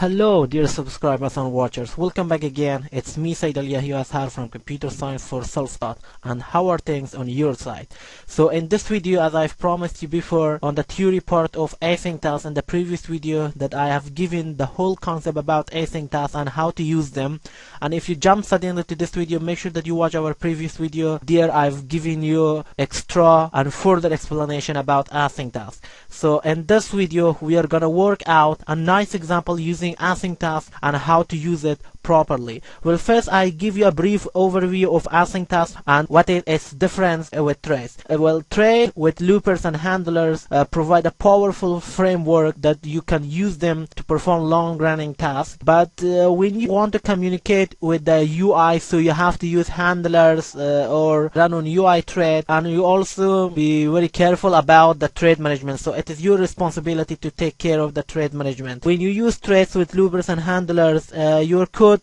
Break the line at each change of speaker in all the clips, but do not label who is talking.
Hello dear subscribers and watchers, welcome back again. It's me Said Al Yahya here from Computer Science for Self-Taught, and how are things on your side? So in this video, as I've promised you before on the theory part of AsyncTask in the previous video, that I have given the whole concept about AsyncTask and how to use them. And if you jump suddenly to this video, make sure that you watch our previous video. There I've given you extra and further explanation about AsyncTask. So in this video we are gonna work out a nice example using AsyncTask and how to use it properly. Well, first I give you a brief overview of AsyncTask and what is its difference with threads. Well, thread with loopers and handlers provide a powerful framework that you can use them to perform long-running tasks. But when you want to communicate with the UI, so you have to use handlers or run on UI thread, and you also be very careful about the thread management. So it is your responsibility to take care of the thread management. When you use threads with loopers and handlers, your code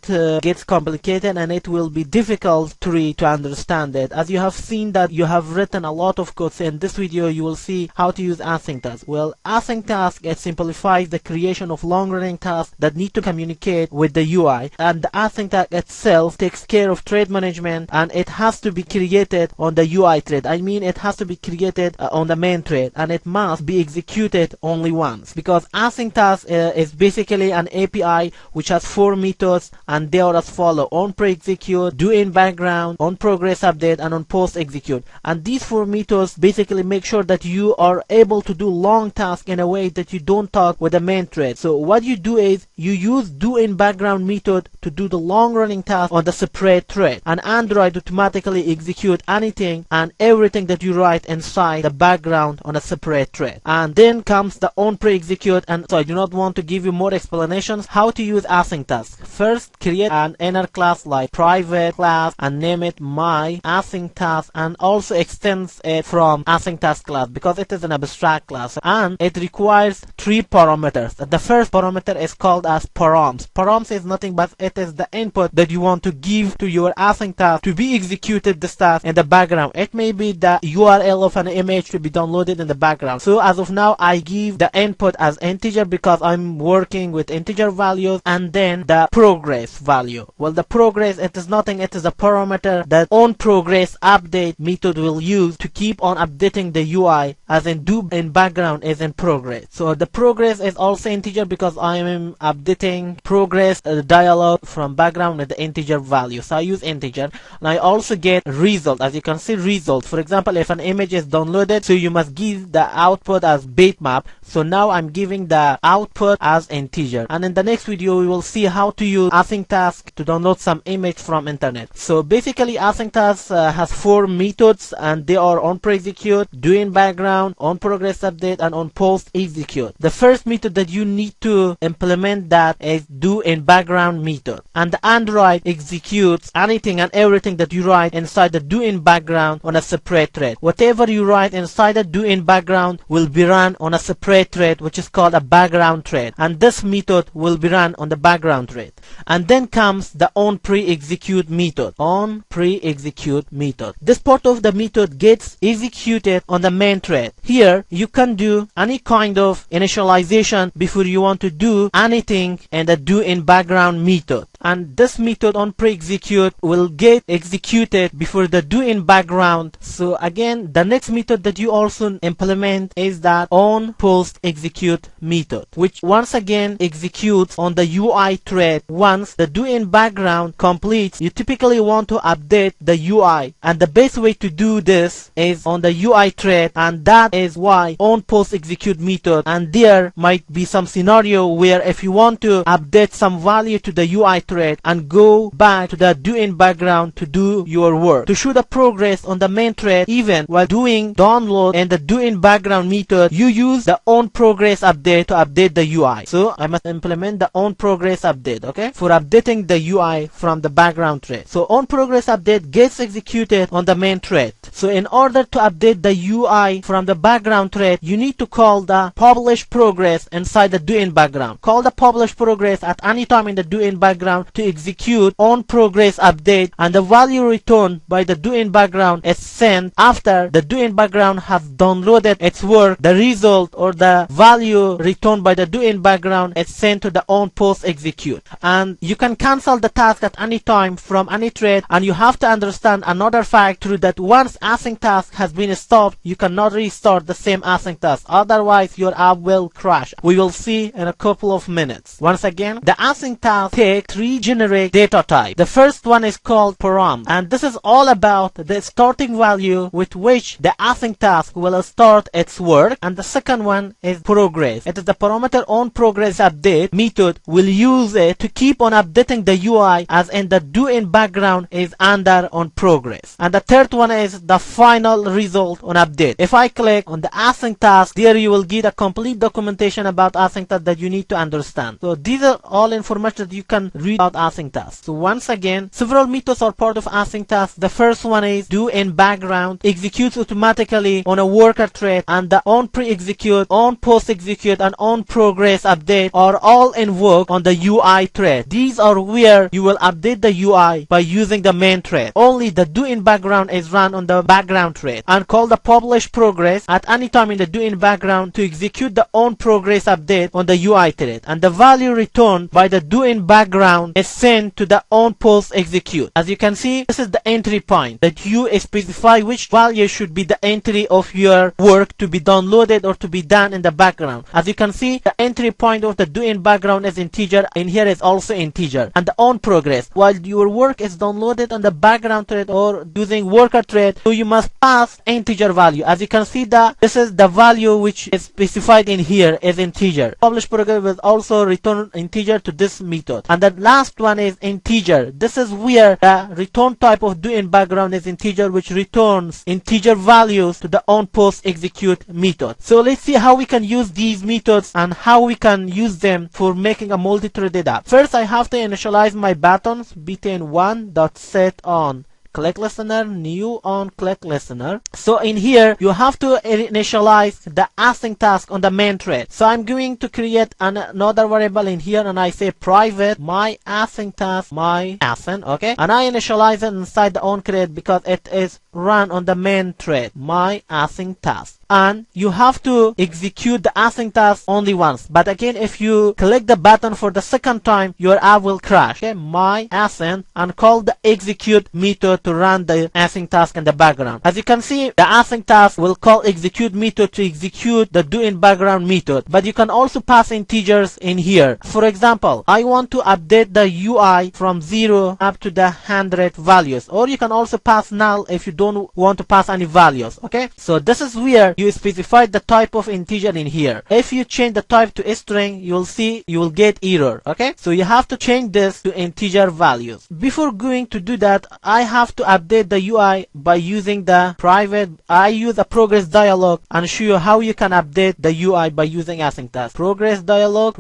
gets complicated and it will be difficult to understand it. As you have seen that you have written a lot of code, so in this video you will see how to use AsyncTask. Well, AsyncTask, it simplifies the creation of long-running tasks that need to communicate with the UI, and the AsyncTask itself takes care of thread management, and it has to be created on the UI thread. I mean, it has to be created on the main thread, and it must be executed only once, because AsyncTask is basically an API which has 4 methods, and they are as follow: onPreExecute, doInBackground, onProgressUpdate, and onPostExecute. And these 4 methods basically make sure that you are able to do long tasks in a way that you don't talk with the main thread. So what you do is you use doInBackground method to do the long running task on the separate thread, and Android automatically execute anything and everything that you write inside the background on a separate thread. And then comes the onPreExecute, and so I do not want to give you more explanations how to use AsyncTask. First, create an inner class like private class and name it my AsyncTask, and also extends it from AsyncTask class because it is an abstract class, and it requires 3 parameters. The first parameter is called as Params. Params is nothing but it is the input that you want to give to your AsyncTask to be executed this task in the background. It may be the URL of an image to be downloaded in the background. So as of now I give the input as integer because I'm working with integer values, and then the progress value. Well, the progress, it is nothing, it is a parameter that onProgressUpdate method will use to keep on updating the UI, as in do in background is in progress. So the progress is also integer because I am updating progress dialog from background with the integer value, so I use integer. And I also get result. As you can see, result, for example, if an image is downloaded, so you must give the output as bitmap. So now I'm giving the output as integer, and in the next video we will see how to use AsyncTask to download some image from internet. So basically AsyncTask has 4 methods, and they are onPreExecute, doInBackground, onProgressUpdate, and onPostExecute. The first method that you need to implement that is doInBackground method, and the Android executes anything and everything that you write inside the doInBackground on a separate thread. Whatever you write inside the doInBackground will be run on a separate thread, which is called a background thread, and this method will be run on the background thread. And then comes the onPreExecute method. onPreExecute method. This part of the method gets executed on the main thread. Here you can do any kind of initialization before you want to do anything in the doInBackground method. And this method onPreExecute will get executed before the doInBackground. So again, the next method that you also implement is that onPostExecute method, which once again executes on the UI thread. Once the doInBackground completes, you typically want to update the UI, and the best way to do this is on the UI thread, and that is why onPostExecute method. And there might be some scenario where if you want to update some value to the UI thread and go back to the doInBackground to do your work, to show the progress on the main thread even while doing download and the doInBackground method, you use the onProgressUpdate to update the UI. So I must implement the onProgressUpdate, okay, for updating the UI from the background thread. So onProgressUpdate gets executed on the main thread. So in order to update the UI from the background thread, you need to call the publish progress inside the doInBackground. Call the publish progress at any time in the doInBackground doInBackground to execute onProgressUpdate, and the value returned by the doInBackground is sent after the doInBackground has downloaded its work. The result or the value returned by the doInBackground is sent to the onProgessUpdate. And you can cancel the task at any time from any thread, and you have to understand another fact through that once AsyncTask has been stopped, you cannot restart the same AsyncTask, otherwise your app will crash. We will see in a couple of minutes. Once again, the AsyncTask takes 3 generic data types. The first one is called Params, and this is all about the starting value with which the AsyncTask will start its work, and the second one is progress. It is the parameter onProgressUpdate method will use it to keep on updating the UI, as in the doInBackground is under onProgress. And the third one is the final result on update. If I click on the AsyncTask, there you will get a complete documentation about AsyncTask that you need to understand. So these are all information that you can read about AsyncTask. So once again, several methods are part of AsyncTask. The first one is doInBackground, executes automatically on a worker thread, and the onPreExecute, onPostExecute, and onProgressUpdate are all invoked on the UI thread. These are where you will update the UI by using the main thread. Only the doInBackground is run on the background thread, and call the publish progress at any time in the doInBackground to execute the onProgressUpdate on the UI thread, and the value returned by the doInBackground is sent to the onPostExecute. As you can see, this is the entry point that you specify which value should be the entry of your work to be downloaded or to be done in the background. As you can see, the entry point of the doInBackground is integer, and here is also integer. And the onProgress, while your work is downloaded on the background thread or using worker thread, so you must pass integer value. As you can see, that this is the value which is specified in here is integer. Publish progress will also return integer to this method. And the last one is integer. This is where the return type of doInBackground is integer, which returns integer values to the onPostExecute method. So let's see how we can use these methods and how we can use them for making a multi-threaded app. First, I have to initialize my buttons btn1.set on click listener, new on click listener. So in here you have to initialize the AsyncTask on the main thread. So I'm going to create another variable in here, and I say private my AsyncTask my async, okay, and I initialize it inside the onCreate because it is run on the main thread, my AsyncTask. And you have to execute the AsyncTask only once, but again if you click the button for the second time, your app will crash. Okay, my async, and call the execute method to run the AsyncTask in the background. As you can see, the AsyncTask will call execute method to execute the doInBackground method, but you can also pass integers in here. For example, I want to update the UI from 0 up to the 100 values, or you can also pass null if you don't want to pass any values. Okay, so this is where you specify the type of integer in here. If you change the type to a string, you will see you will get error. Okay, so you have to change this to integer values. Before going to do that, I have to update the UI by using the private. I use a progress dialog and show you how you can update the UI by using AsyncTask. Progress dialog.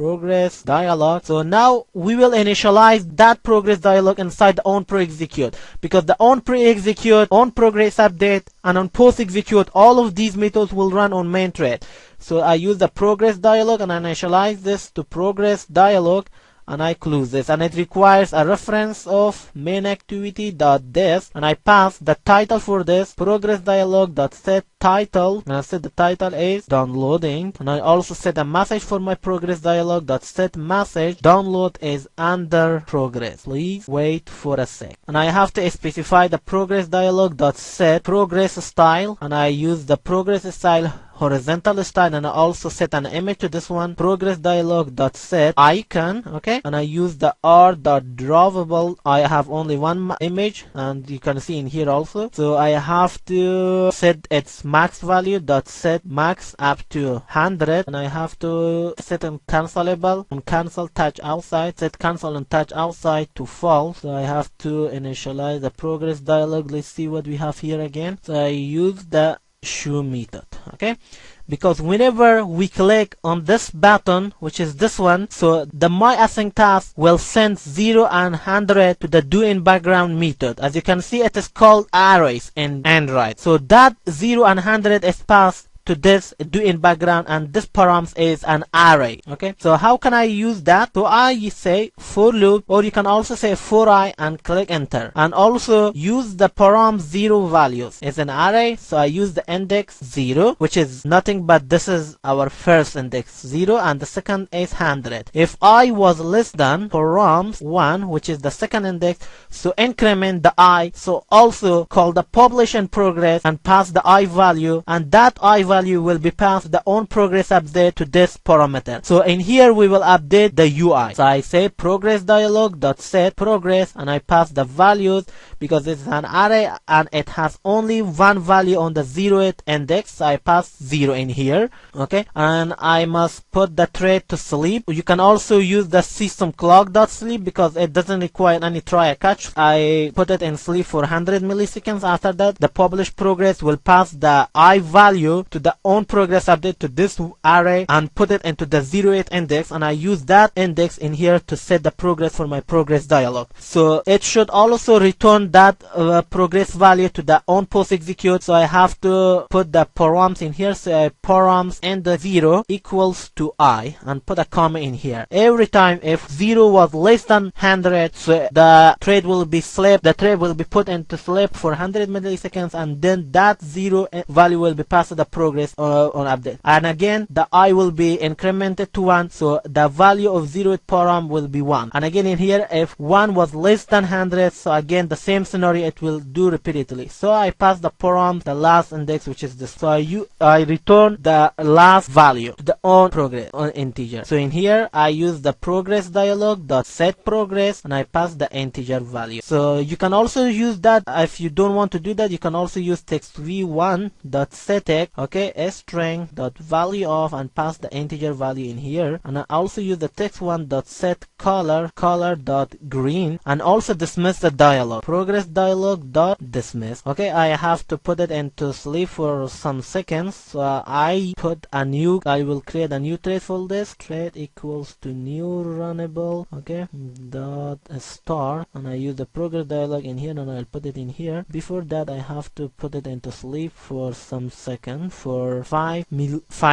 So now we will initialize that progress dialog inside the onPreExecute, because the onPreExecute, onProgressUpdate, and onPostExecute, all of these methods will run on main thread. So I use the progress dialog and I initialize this to progress dialog, and I close this, and it requires a reference of main activity.this, and I pass the title for this progress dialog.set title, and I set the title is downloading, and I also set a message for my progress dialog.set message download is under progress, please wait for a sec. And I have to specify the progress dialog.set progress style, and I use the progress style horizontal style, and I also set an image to this one, progress dialog.set icon. Okay, and I use the r.drawable. I have only one image, and you can see in here also. So I have to set its max value dot set max up to 100, and I have to set on cancelable on cancel touch outside, set cancel on touch outside to false. So I have to initialize the progress dialog. Let's see what we have here again. So I use the show method. Okay, because whenever we click on this button, which is this one, so the my AsyncTask will send 0 and 100 to the doInBackground method. As you can see, it is called arrays in Android. So that 0 and 100 is passed to this doInBackground, and this params is an array. Okay, so how can I use that? So I say for loop, or you can also say for I and click enter, and also use the params 0 values. It's an array, so I use the index 0, which is nothing but this is our first index 0, and the second is 100. If I was less than params 1, which is the second index, so increment the I, so also call the publish and progress and pass the I value, and that I value will be passed the onProgressUpdate to this parameter. So in here we will update the UI. So I say progress dialog dot set progress, and I pass the values because this is an array and it has only one value on the 0th index, so I pass 0 in here. Okay, and I must put the thread to sleep. You can also use the system clock dot sleep because it doesn't require any try catch. I put it in sleep for 100 milliseconds. After that, the publish progress will pass the I value to the onProgressUpdate to this array and put it into the 0th index, and I use that index in here to set the progress for my progress dialog. So it should also return that progress value to the onPostExecute. So I have to put the params in here. So I params and the 0 equals to I and put a comma in here. Every time if 0 was less than 100, so the thread will be slept. The thread will be put into sleep for 100 milliseconds, and then that 0 value will be passed to the progress on update. And again, the I will be incremented to 1, so the value of 0th param will be 1. And again in here, if 1 was less than 100, so again the same scenario it will do repeatedly. So I pass the param the last index, which is this. So I return the last value to the onProgress on integer. So in here I use the progress dialog dot set progress, and I pass the integer value. So you can also use that. If you don't want to do that, you can also use text v1 dot setEx, okay, string dot value of, and pass the integer value in here. And I also use the text1 dot set color dot green, and also dismiss the dialog, progress dialog dot dismiss. Okay, I have to put it into sleep for some seconds. So I will create a new thread for this. Thread equals to new runnable, okay, dot start, and I use the progress dialog in here, and I'll put it in here. Before that, I have to put it into sleep for some seconds, for 5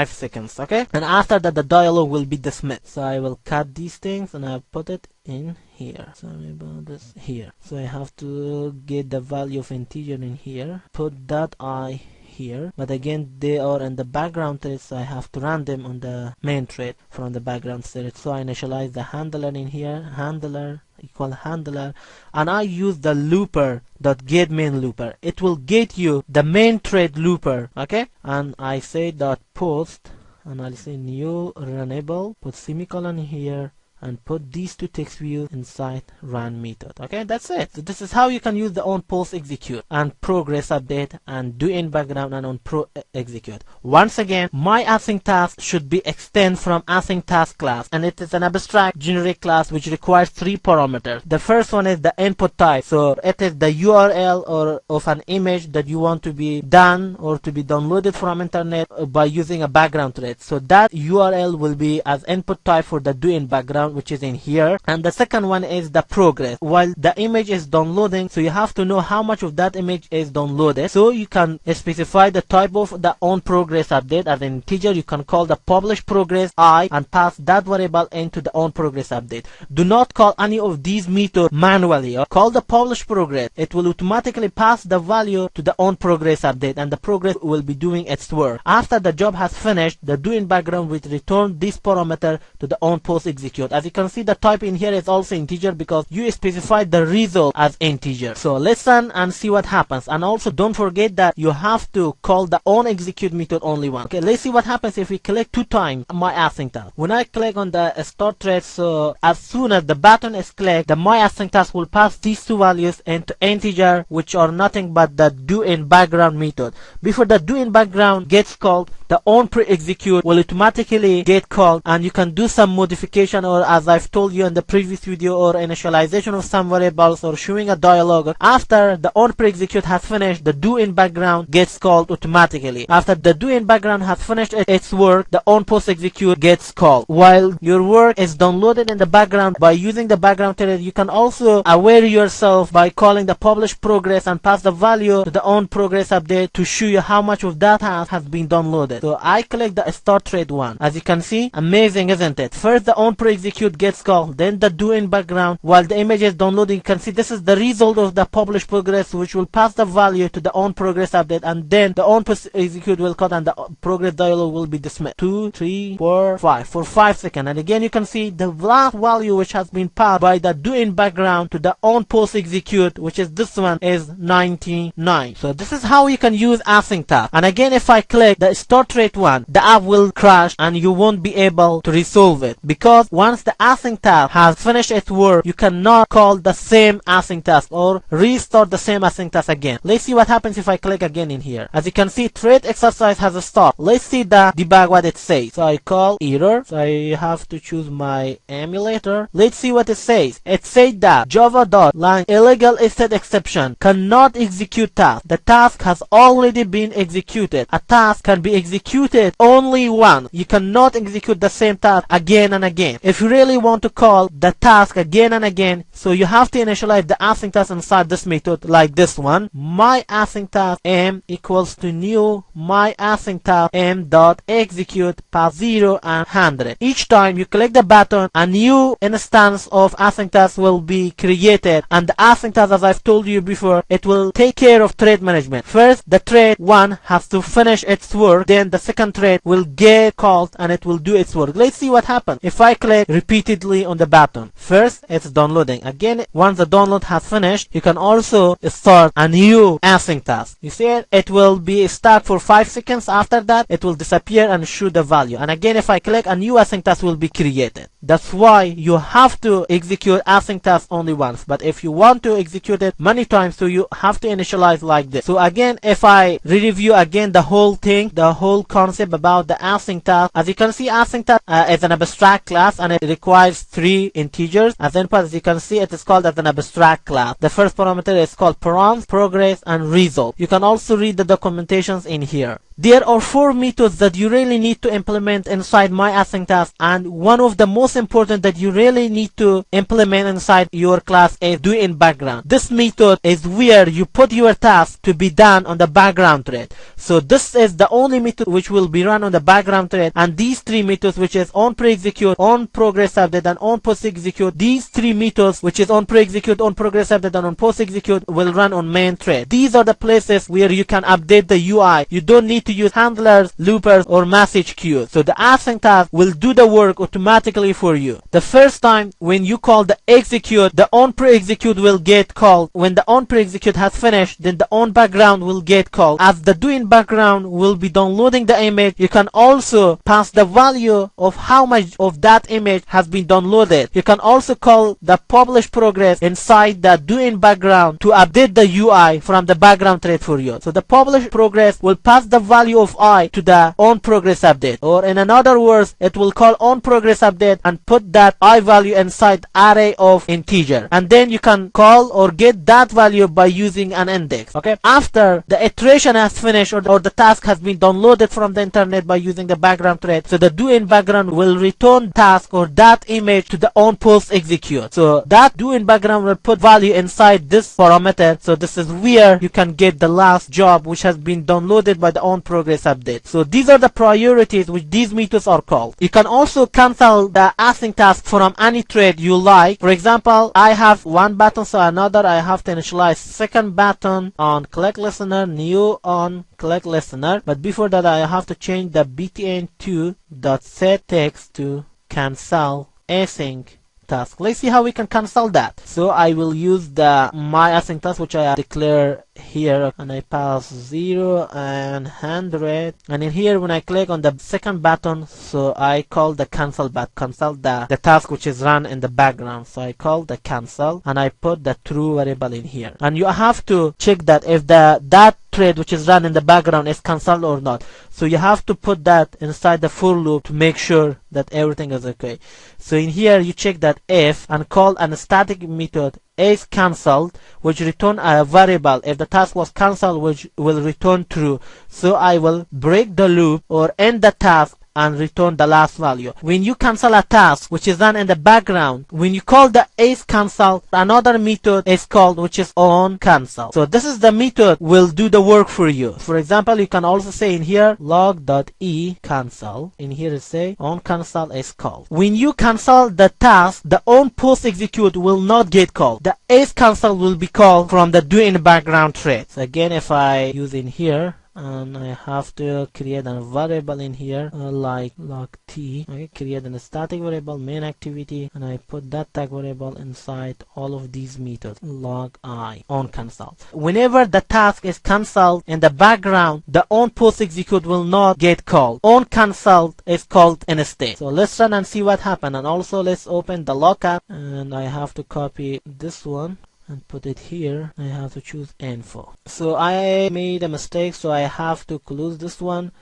seconds, okay, and after that the dialog will be dismissed. So I will cut these things and I'll put it in here. Sorry about this here. So I have to get the value of integer in here, put that I here, but again they are in the background thread, so I have to run them on the main thread from the background thread. So I initialize the handler in here, handler equal handler, and I use the looper dot get main looper. It will get you the main thread looper, okay, and I say dot post, and I'll say new runnable, put semicolon here, and put these two text views inside run method. Okay, that's it. So this is how you can use the onPostExecute and progress update and doInBackground and onProExecute. Once again, my AsyncTask should be extended from AsyncTask class, and it is an abstract generic class which requires 3 parameters. The first one is the input type. So it is the URL or of an image that you want to be done or to be downloaded from internet by using a background thread. So that URL will be as input type for the doInBackground, which is in here. And the second one is the progress. While the image is downloading, so you have to know how much of that image is downloaded. So you can specify the type of the onProgressUpdate as an integer. You can call the publish progress I and pass that variable into the onProgressUpdate. Do not call any of these methods manually. Call the publish progress. It will automatically pass the value to the onProgressUpdate, and the progress will be doing its work. After the job has finished, the doInBackground will return this parameter to the onPostExecute. As you can see, the type in here is also integer because you specified the result as integer. So listen and see what happens. And also don't forget that you have to call the onExecute method only once. Okay, let's see what happens if we click 2 times my AsyncTask. When I click on the start thread, so as soon as the button is clicked, the my AsyncTask will pass these 2 values into integer, which are nothing but the doInBackground method. Before the doInBackground gets called, the onPreExecute will automatically get called, and you can do some modification, or as I've told you in the previous video, or initialization of some variables, or showing a dialog. After the onPreExecute has finished, the doInBackground gets called automatically. After the doInBackground has finished its work, the onPostExecute gets called. While your work is downloaded in the background by using the background thread, you can also aware yourself by calling the publish progress and pass the value to the onProgressUpdate to show you how much of that has been downloaded. it. So I click the start thread one. As you can see, amazing, isn't it? First the onPreExecute gets called, then the doInBackground. While the image is downloading, you can see this is the result of the publish progress, which will pass the value to the onProgressUpdate, and then the onPreExecute will cut and the progress dialog will be dismissed. 2, 3, 4, 5 for 5 seconds. And again you can see the last value which has been passed by the doInBackground to the onPreExecute, which is this one, is 99. So this is how you can use AsyncTask. And again, if I click the start thread one, the app will crash and you won't be able to resolve it, because once the AsyncTask has finished its work, you cannot call the same AsyncTask or restart the same AsyncTask again. Let's see what happens if I click again in here. As you can see, thread exercise has stopped. Let's see the debug what it says. So I call error. So I have to choose my emulator. Let's see what it says. It said that java.lang illegal state exception cannot execute task. The task has already been executed. A task can be executed only once. You cannot execute the same task again and again. If you really want to call the task again and again, so you have to initialize the async task inside this method like this one. My async task m equals to new my async task m dot execute pass 0 and 100. Each time you click the button, a new instance of async task will be created, and the async task, as I've told you before, it will take care of thread management. First, the thread one has to finish its work, then the second thread will get called and it will do its work. Let's see what happens if I click repeatedly on the button. First, it's downloading. Again, once the download has finished, you can also start a new async task. You see it? It will be start for 5 seconds. After that, it will disappear and show the value. And again, if I click, a new async task will be created. That's why you have to execute async task only once. But if you want to execute it many times, so you have to initialize like this. So again, if I review again the whole thing, the whole concept about the async task, as you can see, async task is an abstract class and it requires 3 integers. As you can see, it is called as an abstract class. The first parameter is called params, progress, and result. You can also read the documentations in here. There are 4 methods that you really need to implement inside my async task, and one of the most important that you really need to implement inside your class is doInBackground. This method is where you put your task to be done on the background thread. So this is the only method which will be run on the background thread, and these 3 methods, which is onPreExecute, onProgressUpdate, and onPostExecute, these 3 methods, which is onPreExecute, onProgressUpdate, and onPostExecute, will run on main thread. These are the places where you can update the UI. You don't need to use handlers, loopers, or message queues. So the async task will do the work automatically for you. The first time when you call the execute, the onPreExecute will get called. When the onPreExecute has finished, then the onBackground will get called. As the doInBackground will be downloading the image, you can also pass the value of how much of that image has been downloaded. You can also call the publish progress inside the doInBackground to update the UI from the background thread for you. So the publish progress will pass the value of I to the onProgressUpdate, or in another words, it will call onProgressUpdate and put that I value inside array of integer, and then you can call or get that value by using an index. Okay, after the iteration has finished, or the task has been downloaded from the internet by using the background thread, so the doInBackground will return task or that image to the onPostExecute. So that doInBackground will put value inside this parameter. So this is where you can get the last job which has been downloaded by the onProgressUpdate. So these are the priorities which these methods are called. You can also cancel the async task from any thread you like. For example, I have one button, so another I have to initialize second button on click listener, new on click listener. But before that, I have to change the btn2.setText to cancel async task. Let's see how we can cancel that. So I will use the my async task, which I declare here, and I pass 0 and 100, and in here when I click on the second button, so I call the cancel the task which is run in the background. So I call the cancel and I put the true variable in here, and you have to check that if that thread which is run in the background is cancelled or not. So you have to put that inside the for loop to make sure that everything is okay. So in here you check that if and call an static method is cancelled, which return a variable. If the task was cancelled, which will return true. So I will break the loop or end the task and return the last value. When you cancel a task which is done in the background, when you call the AsyncCancel, another method is called which is onCancel. So this is the method will do the work for you. For example, you can also say in here log.eCancel. In here it say onCancel is called. When you cancel the task, the onPreExecute will not get called. The AsyncCancel will be called from the doInBackground thread. So again, if I use in here, and I have to create a variable in here like log t. Okay, create a static variable main activity, and I put that tag variable inside all of these methods log I onCancel. Whenever the task is cancelled in the background, the onPreExecute will not get called. onCancel is called instead. So let's run and see what happened. And also let's open the lookup, and I have to copy this one and put it here. I have to choose info. So I made a mistake, so I have to close this one.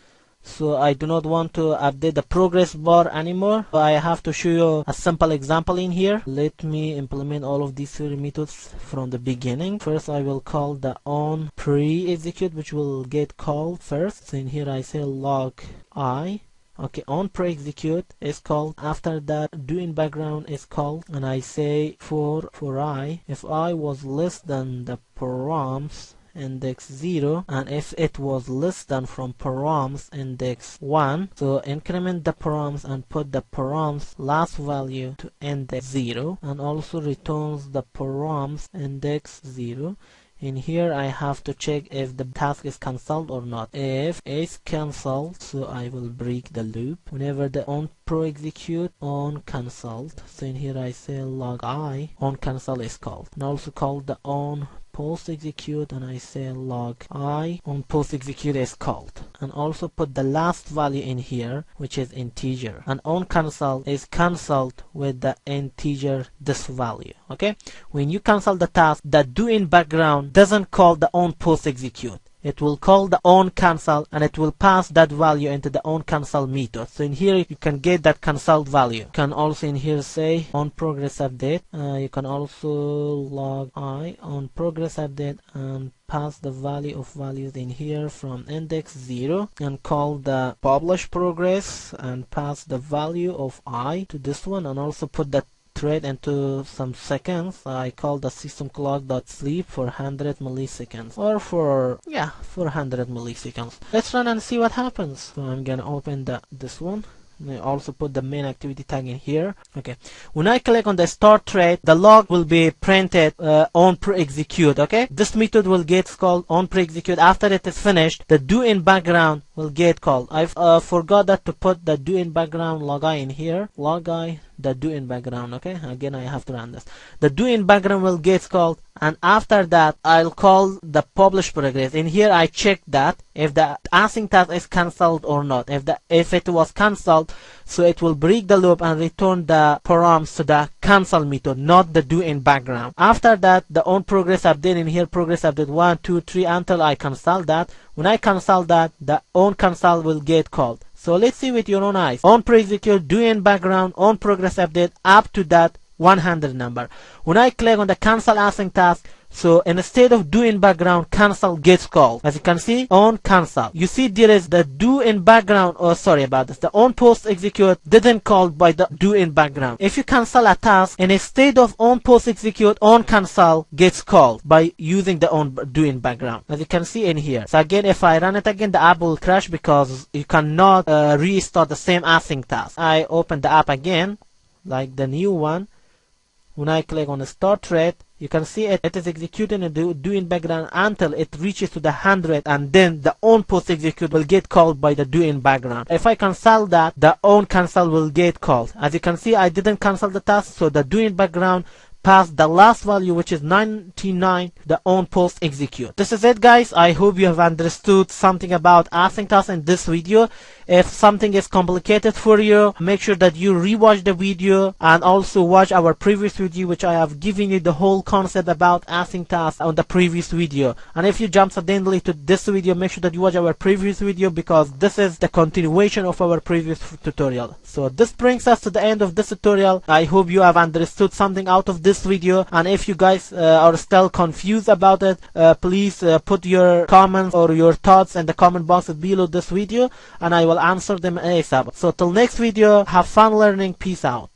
So I do not want to update the progress bar anymore. So I have to show you a simple example in here. Let me implement all of these three methods from the beginning. First I will call the onPreExecute, which will get called first. So in here I say log I. Okay, onPreExecute is called. After that, doInBackground is called, and I say for I, if I was less than the params index 0, and if it was less than from params index 1, so increment the params and put the params last value to index 0, and also returns the params index 0. In here I have to check if the task is cancelled or not. If it's cancelled, so I will break the loop. Whenever the onPreExecute onCancelled, so in here I say log I onCancel is called, and also called the onPostExecute, and I say log I onPostExecute is called, and also put the last value in here which is integer, and onCancel is cancelled with the integer this value. Okay, when you cancel the task, the doInBackground doesn't call the onPostExecute. It will call the onCancel, and it will pass that value into the onCancel method. So in here you can get that cancelled value. You can also in here say onProgressUpdate. You can also log I onProgressUpdate and pass the value of values in here from index 0, and call the publish progress and pass the value of I to this one, and also put the thread into some seconds. I call the system clock.sleep for 100 milliseconds, or for 100 milliseconds. Let's run and see what happens. So I'm gonna open this one. I also put the main activity tag in here. Okay, when I click on the start thread, the log will be printed onPreExecute. Okay, this method will get called onPreExecute. After it is finished, the doInBackground will get called. I've forgot that to put the doInBackground log I in here. Log I the doInBackground. Okay, again I have to run this. The doInBackground will get called, and after that I'll call the publish progress. In here I check that if the async task is cancelled or not. If it was cancelled, so it will break the loop and return the params to the cancel method, not the doInBackground. After that, the onProgressUpdate, in here progress update 1, 2, 3 until I cancel that. When I cancel that, the onCancel will get called. So let's see with your own eyes. onPreExecute, doInBackground, onProgressUpdate up to that 100 number. When I click on the cancel async task, so instead of doInBackground, cancel gets called. As you can see, onCancel. You see there is the doInBackground, oh sorry about this, the onPostExecute didn't call by the doInBackground. If you cancel a task, and instead of onPostExecute, onCancel gets called by using the doInBackground. As you can see in here. So again, if I run it again, the app will crash because you cannot restart the same async task. I open the app again, like the new one. When I click on the start thread, you can see it is executing a doInBackground until it reaches to the 100, and then the onPostExecute will get called by the doInBackground. If I cancel that, the onCancel will get called. As you can see, I didn't cancel the task, so the doInBackground passed the last value, which is 99, the onPostExecute. This is it, guys. I hope you have understood something about AsyncTask in this video. If something is complicated for you, make sure that you rewatch the video and also watch our previous video, which I have given you the whole concept about AsyncTask on the previous video. And if you jump suddenly to this video, make sure that you watch our previous video, because this is the continuation of our previous tutorial. So this brings us to the end of this tutorial. I hope you have understood something out of this this video. And if you guys are still confused about it, please put your comments or your thoughts in the comment box below this video, and I will answer them ASAP. So till next video, have fun learning. Peace out.